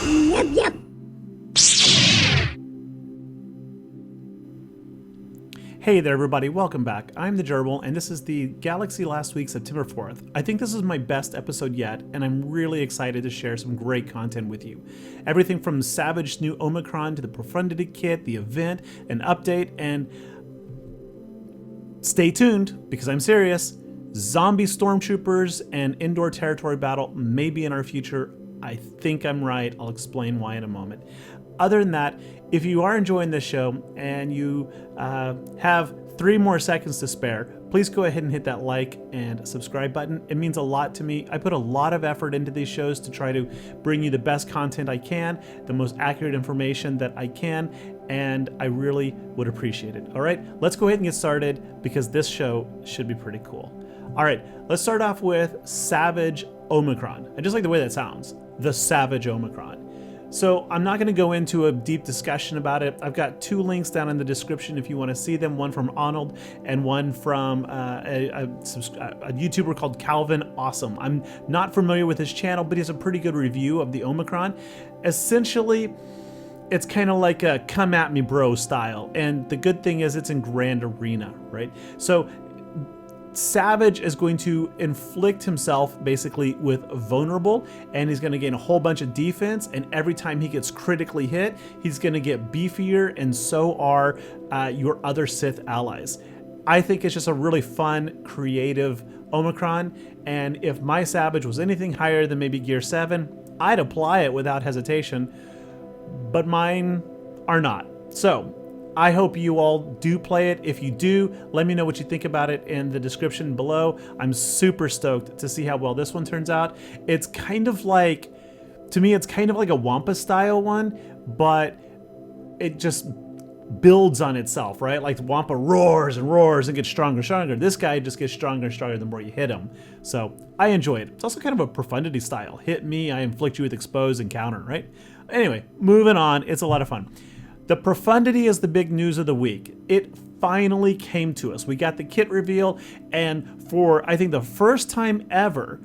Yep, yep. Hey there everybody, welcome back. I'm the Gerbil, and this is the Galaxy last week, September 4th. I think this is my best episode yet, and I'm really excited to share some great content with you. Everything from Savage new Omicron to the Profundity kit, the event, an update, and stay tuned, because I'm serious, zombie stormtroopers and Endor territory battle may be in our future. I think I'm right. I'll explain why in a moment. Other than that, if you are enjoying this show and you have 3 more seconds to spare, please go ahead and hit that like and subscribe button. It means a lot to me. I put a lot of effort into these shows to try to bring you the best content I can, the most accurate information that I can, and I really would appreciate it. All right, let's go ahead and get started because this show should be pretty cool. All right, let's start off with Savage Omicron. I just like the way that sounds, the Savage Omicron. So I'm not going to go into a deep discussion about it. I've got 2 links down in the description if you want to see them, one from Arnold and one from a YouTuber called Calvin Awesome. I'm not familiar with his channel, but he has a pretty good review of the Omicron. Essentially, it's kind of like a come at me bro style. And the good thing is it's in Grand Arena, right? So Savage is going to inflict himself basically with vulnerable, and he's going to gain a whole bunch of defense, and every time he gets critically hit, he's going to get beefier, and so are your other Sith allies. I think it's just a really fun, creative Omicron, and if my Savage was anything higher than maybe Gear 7, I'd apply it without hesitation, but mine are not. So I hope you all do play it. If you do, let me know what you think about it in the description below. I'm super stoked to see how well this one turns out. It's kind of like, to me, it's kind of like a Wampa style one, but it just builds on itself, right? Like Wampa roars and roars and gets stronger and stronger. This guy just gets stronger and stronger the more you hit him. So I enjoy it. It's also kind of a Profundity style. Hit me, I inflict you with expose and counter, right? Anyway, moving on. It's a lot of fun. The Profundity is the big news of the week. It finally came to us. We got the kit reveal, and for, I think, the first time ever,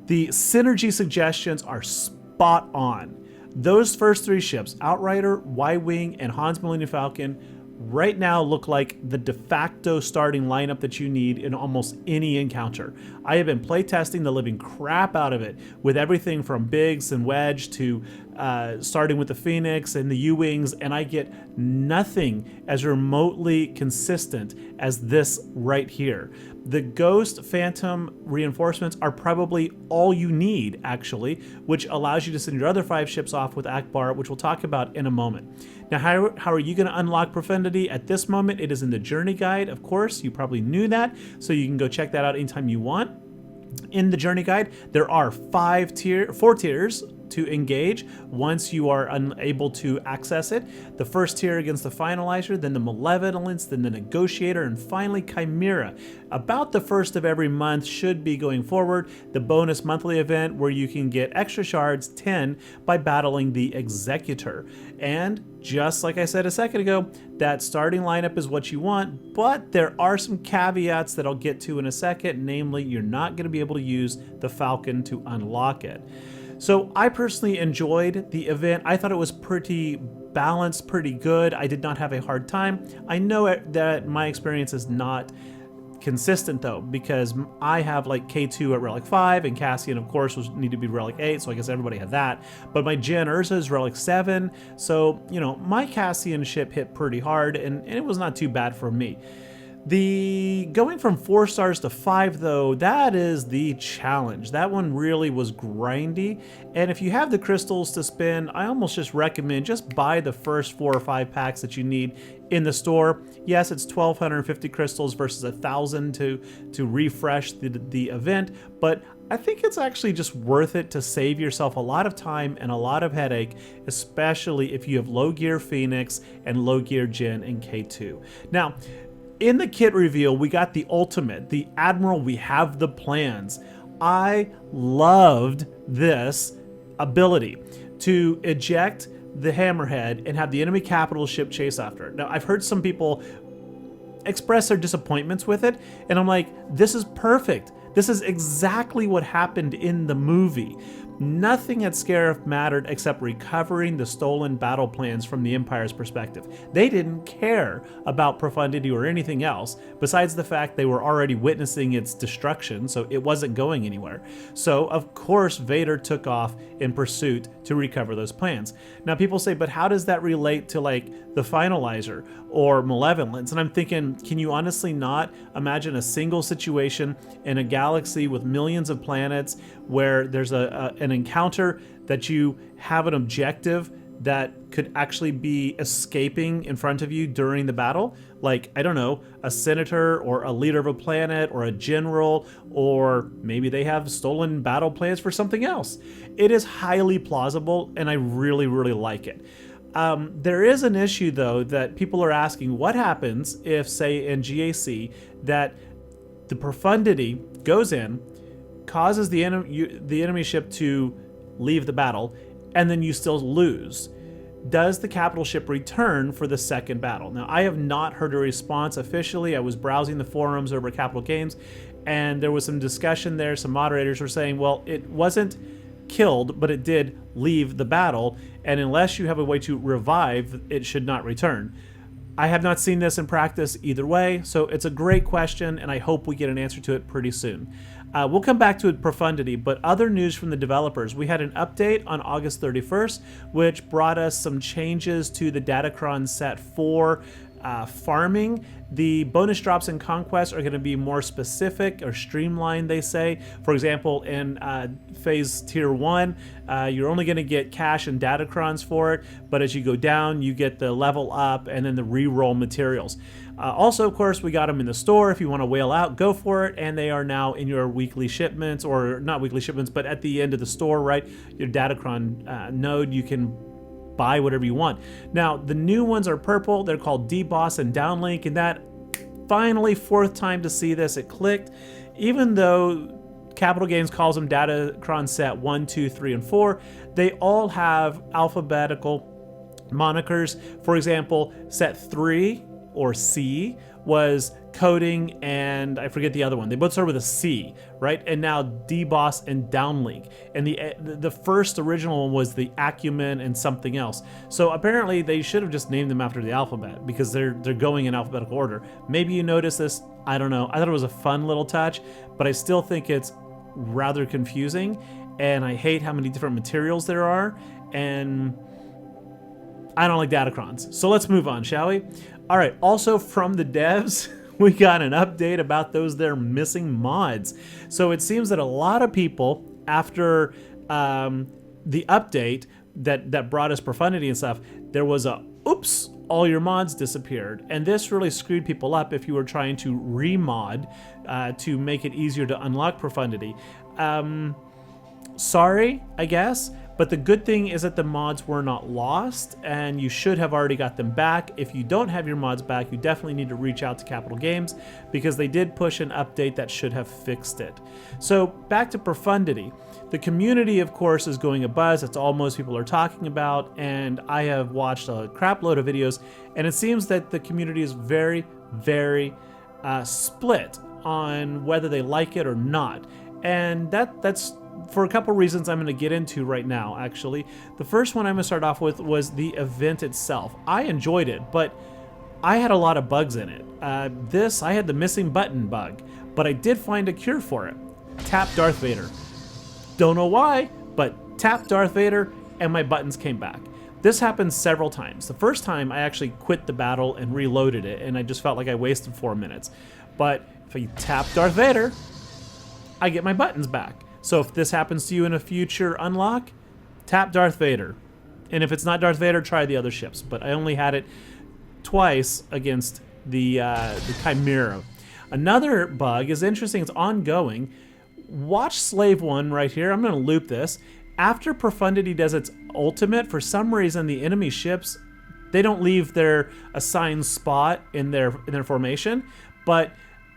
the synergy suggestions are spot on. Those first 3 ships, Outrider, Y-Wing, and Han's Millennium Falcon, right now look like the de facto starting lineup that you need in almost any encounter. I have been playtesting the living crap out of it with everything from Biggs and Wedge to starting with the Phoenix and the U-Wings, and I get nothing as remotely consistent as this right here. The Ghost Phantom reinforcements are probably all you need, actually, which allows you to send your other 5 ships off with Akbar, which we'll talk about in a moment. Now, how are you going to unlock Profundity? At this moment, it is in the Journey Guide, of course. You probably knew that, so you can go check that out anytime you want. In the Journey Guide, there are 4 tiers to engage once you are unable to access it. The first tier against the Finalizer, then the Malevolence, then the Negotiator, and finally Chimera. About the first of every month should be going forward the bonus monthly event where you can get extra shards 10 by battling the Executor. And just like I said a second ago, that starting lineup is what you want, but there are some caveats that I'll get to in a second, namely you're not going to be able to use the Falcon to unlock it. So I personally enjoyed the event. I thought it was pretty balanced, pretty good. I did not have a hard time. I know that my experience is not consistent though, because I have like K2 at Relic 5 and Cassian of course was need to be Relic 8, so I guess everybody had that, but my Jen Ursa is Relic 7, so you know my Cassian ship hit pretty hard and it was not too bad for me. The going from 4 stars to 5 though, that is the challenge. That one really was grindy, and if you have the crystals to spend, I almost just recommend just buy the first 4 or 5 packs that you need in the store. Yes, it's 1,250 crystals versus 1,000 to refresh the event, but I think it's actually just worth it to save yourself a lot of time and a lot of headache, especially if you have low gear Phoenix and low gear Jin and K2. Now, in the kit reveal, we got the ultimate, the Admiral, we have the plans. I loved this ability to eject the Hammerhead and have the enemy capital ship chase after it. Now, I've heard some people express their disappointments with it, and I'm like, this is perfect. This is exactly what happened in the movie. Nothing at Scarif mattered except recovering the stolen battle plans from the Empire's perspective. They didn't care about Profundity or anything else, besides the fact they were already witnessing its destruction, so it wasn't going anywhere. So, of course, Vader took off in pursuit to recover those plans. Now, people say, but how does that relate to, like, the Finalizer or Malevolence? And I'm thinking, can you honestly not imagine a single situation in a galaxy with millions of planets where there's an encounter that you have an objective that could actually be escaping in front of you during the battle? Like, I don't know, a senator or a leader of a planet or a general, or maybe they have stolen battle plans for something else. It is highly plausible, and I really, really like it. There is an issue, though, that people are asking, what happens if, say, in GAC, that the Profundity goes in, causes the enemy ship to leave the battle, and then you still lose? Does the capital ship return for the second battle? Now, I have not heard a response officially. I was browsing the forums over Capital Games, and there was some discussion there. Some moderators were saying, well, it wasn't killed, but it did leave the battle, and unless you have a way to revive, it should not return. I have not seen this in practice either way, so it's a great question, and I hope we get an answer to it pretty soon. We'll come back to Profundity, but other news from the developers. We had an update on August 31st, which brought us some changes to the Datacron set for farming. The bonus drops in Conquest are going to be more specific or streamlined, they say. For example, in Phase Tier 1, you're only going to get cash and Datacrons for it, but as you go down, you get the level up and then the reroll materials. Also, of course, we got them in the store. If you want to whale out, go for it, and they are now in your weekly shipments, or not weekly shipments, but at the end of the store, right? Your Datacron node, you can buy whatever you want. Now, the new ones are purple. They're called DBoss and Downlink, and that finally, fourth time to see this, it clicked. Even though Capital Games calls them Datacron Set 1, 2, 3, and 4, they all have alphabetical monikers. For example, Set 3, or C, was coding, and I forget the other one. They both start with a C, right? And now DBoss and Downlink. And the first original one was the Acumen and something else. So apparently they should have just named them after the alphabet, because they're going in alphabetical order. Maybe you noticed this, I don't know. I thought it was a fun little touch, but I still think it's rather confusing, and I hate how many different materials there are, and I don't like Datacrons. So let's move on, shall we? All right, also from the devs, we got an update about those there missing mods. So it seems that a lot of people, after the update that brought us Profundity and stuff, there was a, oops, all your mods disappeared. And this really screwed people up if you were trying to remod to make it easier to unlock Profundity. Sorry, I guess. But the good thing is that the mods were not lost, and you should have already got them back. If you don't have your mods back, you definitely need to reach out to Capital Games, because they did push an update that should have fixed it. So back to Profundity. The community, of course, is going abuzz. That's all most people are talking about, and I have watched a crap load of videos, and it seems that the community is very, very split on whether they like it or not. And that's for a couple reasons I'm going to get into right now, actually. The first one I'm going to start off with was the event itself. I enjoyed it, but I had a lot of bugs in it. I had the missing button bug, but I did find a cure for it. Tap Darth Vader. Don't know why, but tap Darth Vader and my buttons came back. This happened several times. The first time I actually quit the battle and reloaded it, and I just felt like I wasted 4 minutes. But if I tap Darth Vader, I get my buttons back. So if this happens to you in a future unlock, tap Darth Vader. And if it's not Darth Vader, try the other ships. But I only had it twice against the Chimera. Another bug is interesting. It's ongoing. Watch Slave 1 right here. I'm going to loop this. After Profundity does its ultimate, for some reason the enemy ships, they don't leave their assigned spot in their formation, but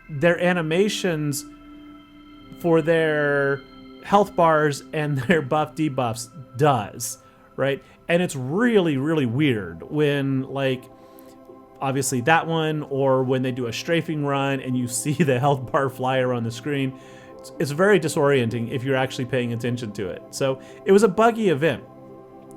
their animations for their health bars and their buff debuffs does, right? And it's really, really weird when, like, obviously that one, or when they do a strafing run and you see the health bar fly around the screen. It's very disorienting if you're actually paying attention to it. So it was a buggy event.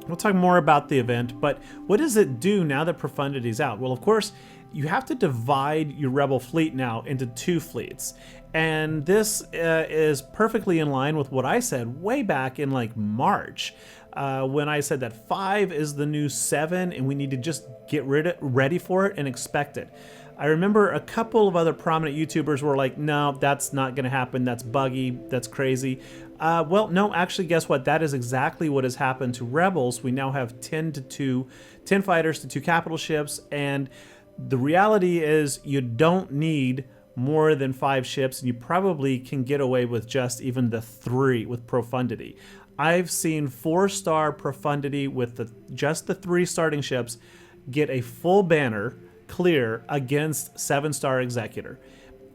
We'll talk more about the event, but what does it do now that Profundity's out? Well, of course, you have to divide your Rebel fleet now into 2 fleets. And this is perfectly in line with what I said way back in like March, when I said that 5 is the new 7 and we need to just get ready for it and expect it. I remember a couple of other prominent YouTubers were like, no, that's not going to happen. That's buggy. That's crazy. Well, no, actually, guess what? That is exactly what has happened to Rebels. We now have 10 fighters to 2 capital ships. And the reality is you don't need more than 5 ships. And you probably can get away with just even the 3 with Profundity. I've seen 4-star Profundity with just the 3 starting ships get a full banner clear against 7-star Executor.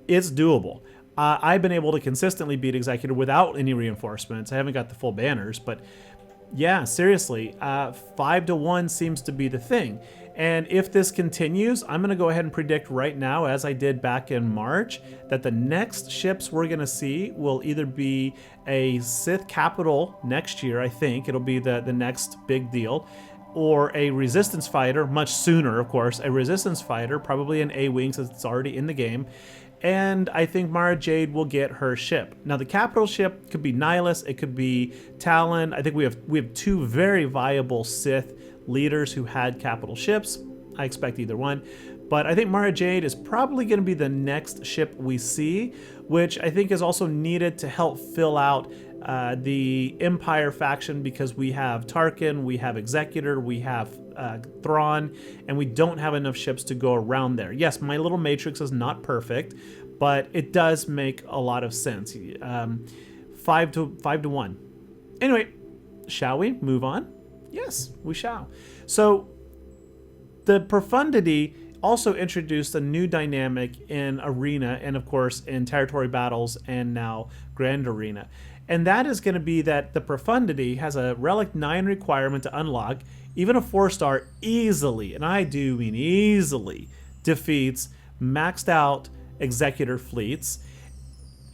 It's doable. I've been able to consistently beat Executor without any reinforcements. I haven't got the full banners, but yeah, seriously, 5-1 seems to be the thing. And if this continues, I'm going to go ahead and predict right now, as I did back in March, that the next ships we're going to see will either be a Sith capital next year. I think it'll be the next big deal, or a resistance fighter, much sooner, of course, a resistance fighter, probably an A-wing since it's already in the game. And I think Mara Jade will get her ship. Now, the capital ship could be Nihilus, it could be Talon. I think we have 2 very viable Sith leaders who had capital ships. I expect either one. But I think Mara Jade is probably going to be the next ship we see, which I think is also needed to help fill out the Empire faction, because we have Tarkin, we have Executor, we have Thrawn, and we don't have enough ships to go around there. Yes, my little matrix is not perfect, but it does make a lot of sense. 5-1. Anyway, shall we move on? Yes, we shall. So the Profundity also introduced a new dynamic in Arena and, of course, in Territory Battles and now Grand Arena. And that is going to be that the Profundity has a Relic 9 requirement to unlock. Even a 4-star easily, and I do mean easily, defeats maxed out Executor fleets.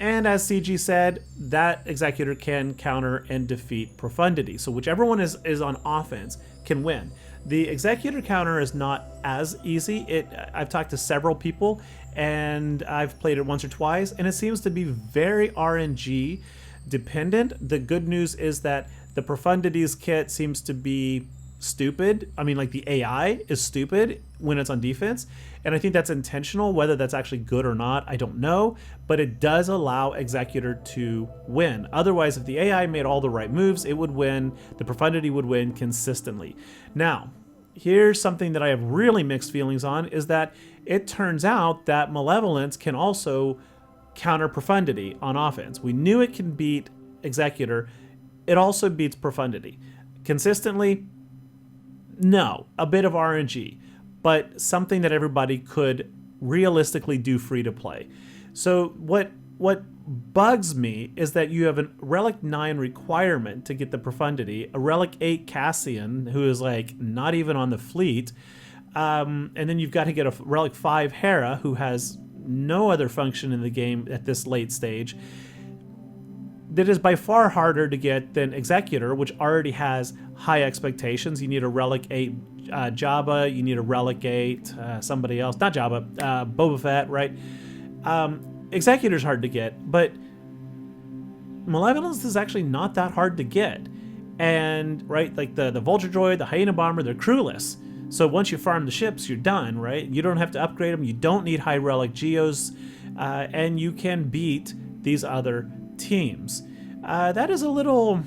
And as CG said, that Executor can counter and defeat Profundity. So whichever one is on offense can win. The Executor counter is not as easy. I've talked to several people, and I've played it once or twice, and it seems to be very RNG dependent. The good news is that the Profundity's kit seems to be stupid. I mean, like, the AI is stupid when it's on defense, and I think that's intentional. Whether that's actually good or not, I don't know, but it does allow Executor to win. Otherwise, if the AI made all the right moves, it would win. The Profundity would win consistently. Now, here's something that I have really mixed feelings on, is that it turns out that Malevolence can also counter Profundity on offense. We knew it can beat Executor. It also beats Profundity. Consistently, no, a bit of RNG, but something that everybody could realistically do free to play. So what bugs me is that you have a Relic 9 requirement to get the Profundity, a Relic 8 Cassian, who is like not even on the fleet, and then you've got to get a Relic 5 Hera, who has no other function in the game at this late stage. That is by far harder to get than Executor, which already has high expectations. You need a Relic 8 Jabba, you need a Relic 8 somebody else, not Jabba, Boba Fett, right? Executor's hard to get, but Malevolence is actually not that hard to get. And, right, like the Vulture Droid, the Hyena Bomber, they're crewless. So once you farm the ships, you're done, right? You don't have to upgrade them, you don't need high Relic Geos, and you can beat these other teams. That is a little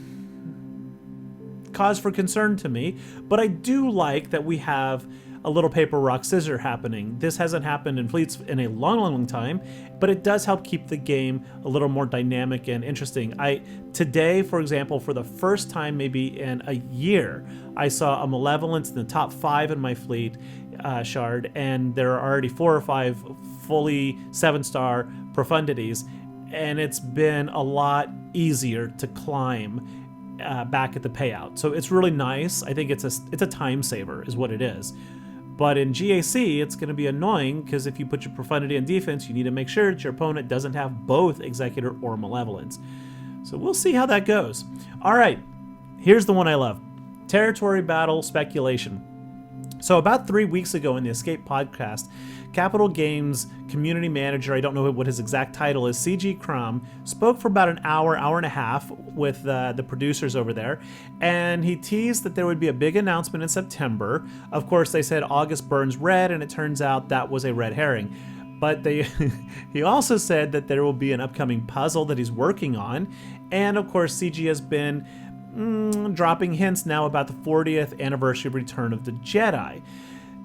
cause for concern to me, but I do like that we have a little paper, rock, scissor happening. This hasn't happened in fleets in a long time, but it does help keep the game a little more dynamic and interesting. Today, for example, for the first time maybe in a year, I saw a Malevolence in the top 5 in my fleet shard, and there are already 4 or 5 fully 7-star Profundities, and it's been a lot easier to climb back at the payout. So it's really nice. I think it's a time saver is what it is. But in GAC, it's going to be annoying because if you put your Profundity on defense, you need to make sure that your opponent doesn't have both Executor or Malevolence. So we'll see how that goes. All right, here's the one I love. Territory Battle Speculation. So about 3 weeks ago in the Escape podcast, Capital Games community manager, I don't know what his exact title is, CG Crum, spoke for about an hour and a half with the producers over there, and he teased that there would be a big announcement in September. Of course, they said August burns red, and it turns out that was a red herring. But he also said that there will be an upcoming puzzle that he's working on, and of course, CG has been dropping hints now about the 40th anniversary of Return of the Jedi.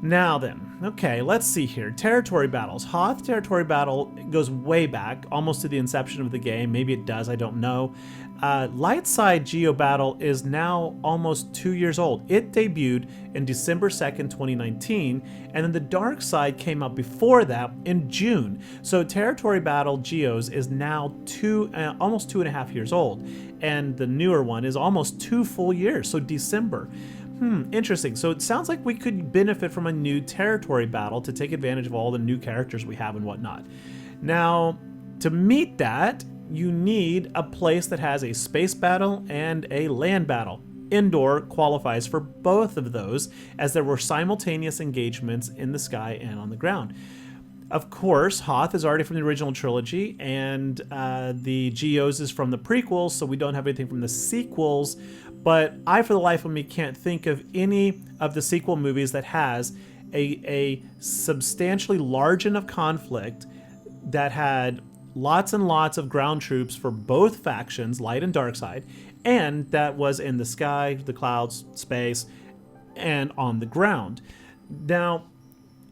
Now then, okay, let's see here. Territory battles. Hoth Territory Battle goes way back, almost to the inception of the game. Maybe it does, I don't know. Light Side Geo Battle is now almost 2 years old. It debuted in December 2nd, 2019, and then the Dark Side came out before that in June. So Territory Battle Geos is now almost 2.5 years old, and the newer one is almost 2 full years, so December. Interesting. So it sounds like we could benefit from a new territory battle to take advantage of all the new characters we have and whatnot. Now, to meet that, you need a place that has a space battle and a land battle. Endor qualifies for both of those, as there were simultaneous engagements in the sky and on the ground. Of course, Hoth is already from the original trilogy, and the Geos is from the prequels, so we don't have anything from the sequels. But I, for the life of me, can't think of any of the sequel movies that has a substantially large enough conflict that had lots and lots of ground troops for both factions, light and dark side, and that was in the sky, the clouds, space, and on the ground. Now,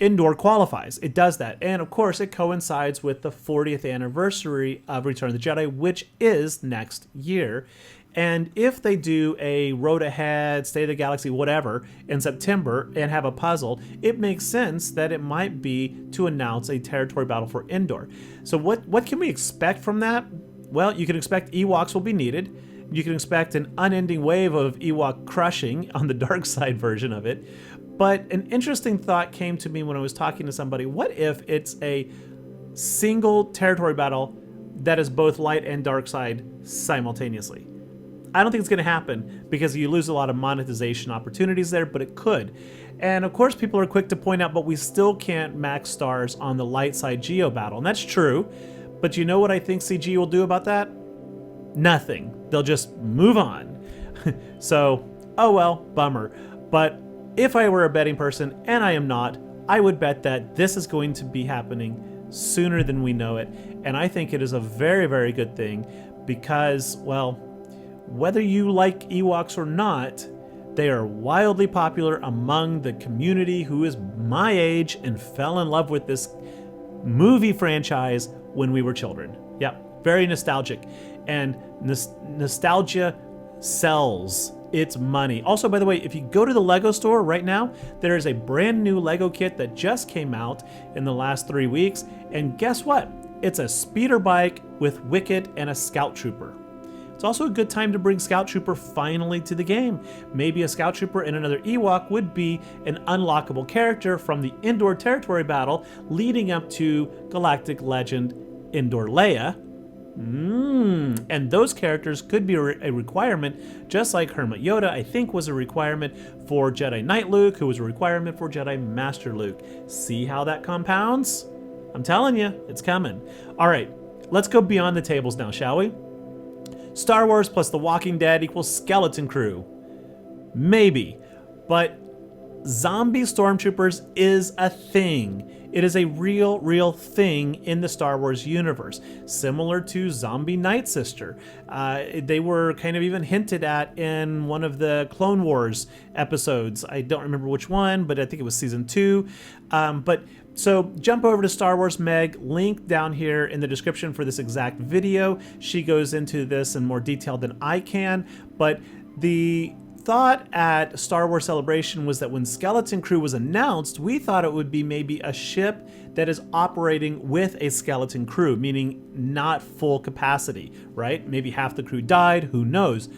Endor qualifies. It does that. And of course, it coincides with the 40th anniversary of Return of the Jedi, which is next year. And if they do a Road Ahead, State of the Galaxy, whatever, in September and have a puzzle, it makes sense that it might be to announce a territory battle for Endor. So what can we expect from that? Well, you can expect Ewoks will be needed. You can expect an unending wave of Ewok crushing on the dark side version of it. But an interesting thought came to me when I was talking to somebody. What if it's a single territory battle that is both light and dark side simultaneously? I don't think it's going to happen because you lose a lot of monetization opportunities there, but it could. And of course, people are quick to point out, but we still can't max stars on the light side Geo battle. And that's true. But you know what I think CG will do about that? Nothing. They'll just move on. So, oh well, bummer. But if I were a betting person, and I am not, I would bet that this is going to be happening sooner than we know it. And I think it is a very, very good thing because, well, whether you like Ewoks or not, they are wildly popular among the community who is my age and fell in love with this movie franchise when we were children. Yep, very nostalgic. And nostalgia sells. It's money. Also, by the way, if you go to the Lego store right now, there is a brand new Lego kit that just came out in the last 3 weeks. And guess what? It's a speeder bike with Wicket and a Scout Trooper. It's also a good time to bring Scout Trooper finally to the game. Maybe a Scout Trooper and another Ewok would be an unlockable character from the Endor territory battle leading up to Galactic Legend Endor Leia. And those characters could be a requirement, just like Hermit Yoda, I think, was a requirement for Jedi Knight Luke, who was a requirement for Jedi Master Luke. See how that compounds? I'm telling you, it's coming. All right, let's go beyond the tables now, shall we? Star Wars plus The Walking Dead equals Skeleton Crew. Maybe, but zombie stormtroopers is a thing. It is a real thing in the Star Wars universe, similar to Zombie Night Sister. They were kind of even hinted at in one of the Clone Wars episodes. I don't remember which one, but I think it was season 2. So jump over to Star Wars Meg, link down here in the description for this exact video. She goes into this in more detail than I can, but the thought at Star Wars Celebration was that when Skeleton Crew was announced, we thought it would be maybe a ship that is operating with a skeleton crew, meaning not full capacity, right? Maybe half the crew died, who knows?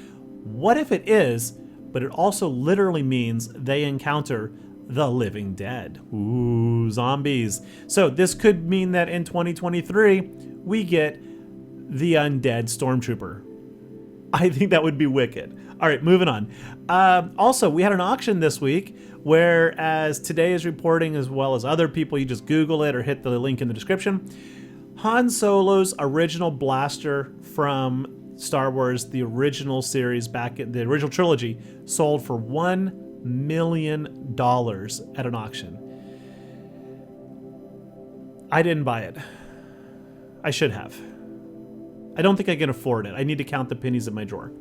What if it is, but it also literally means they encounter The Living Dead. Ooh, zombies. So this could mean that in 2023, we get the undead Stormtrooper. I think that would be wicked. All right, moving on. Also, we had an auction this week, whereas today is reporting, as well as other people, you just Google it or hit the link in the description. Han Solo's original blaster from Star Wars, the original series, back in the original trilogy, sold for $1 million at an auction. I didn't buy it. I should have. I don't think I can afford it. I need to count the pennies in my drawer.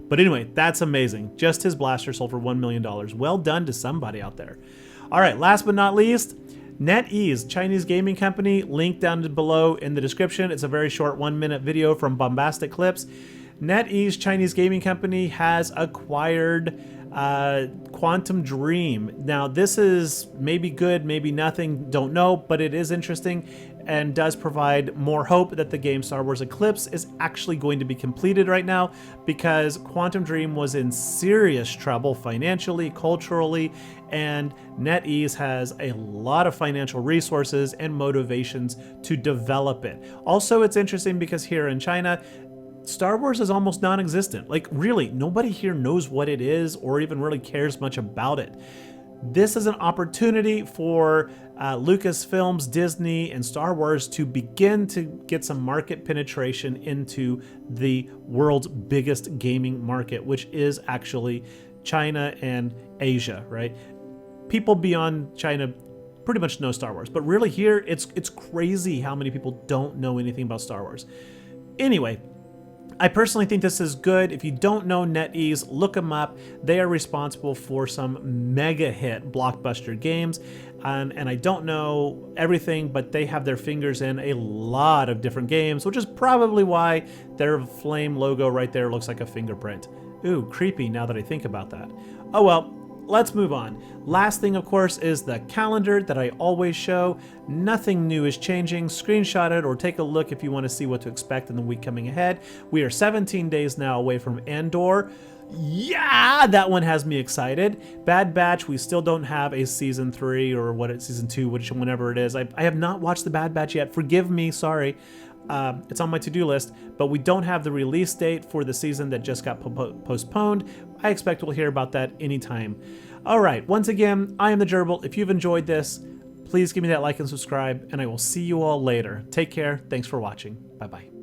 But anyway, that's amazing. Just his blaster sold for $1 million. Well done to somebody out there. All right, last but not least, NetEase, Chinese gaming company, link down below in the description. It's a very short 1-minute video from Bombastic Clips. NetEase, Chinese gaming company, has acquired Quantum Dream. Now, this is maybe good, maybe nothing, don't know, but it is interesting and does provide more hope that the game Star Wars Eclipse is actually going to be completed right now, because Quantum Dream was in serious trouble financially, culturally, and NetEase has a lot of financial resources and motivations to develop it. Also, it's interesting because here in China, Star Wars is almost non-existent. Like, really, nobody here knows what it is or even really cares much about it. This is an opportunity for Lucasfilms, Disney, and Star Wars to begin to get some market penetration into the world's biggest gaming market, which is actually China and Asia, right? People beyond China pretty much know Star Wars, but really here, it's crazy how many people don't know anything about Star Wars. Anyway, I personally think this is good. If you don't know NetEase, look them up. They are responsible for some mega hit blockbuster games. And I don't know everything, but they have their fingers in a lot of different games, which is probably why their flame logo right there looks like a fingerprint. Ooh, creepy now that I think about that. Oh well. Let's move on. Last thing, of course, is the calendar that I always show. Nothing new is changing. Screenshot it or take a look if you want to see what to expect in the week coming ahead. We are 17 days now away from Endor. Yeah, that one has me excited. Bad Batch, we still don't have a season 3 or season 2, whenever it is. I have not watched the Bad Batch yet. Forgive me, sorry. It's on my to-do list, but we don't have the release date for the season that just got postponed. I expect we'll hear about that anytime. All right, once again, I am the Gerbil. If you've enjoyed this, please give me that like and subscribe, and I will see you all later. Take care. Thanks for watching. Bye-bye.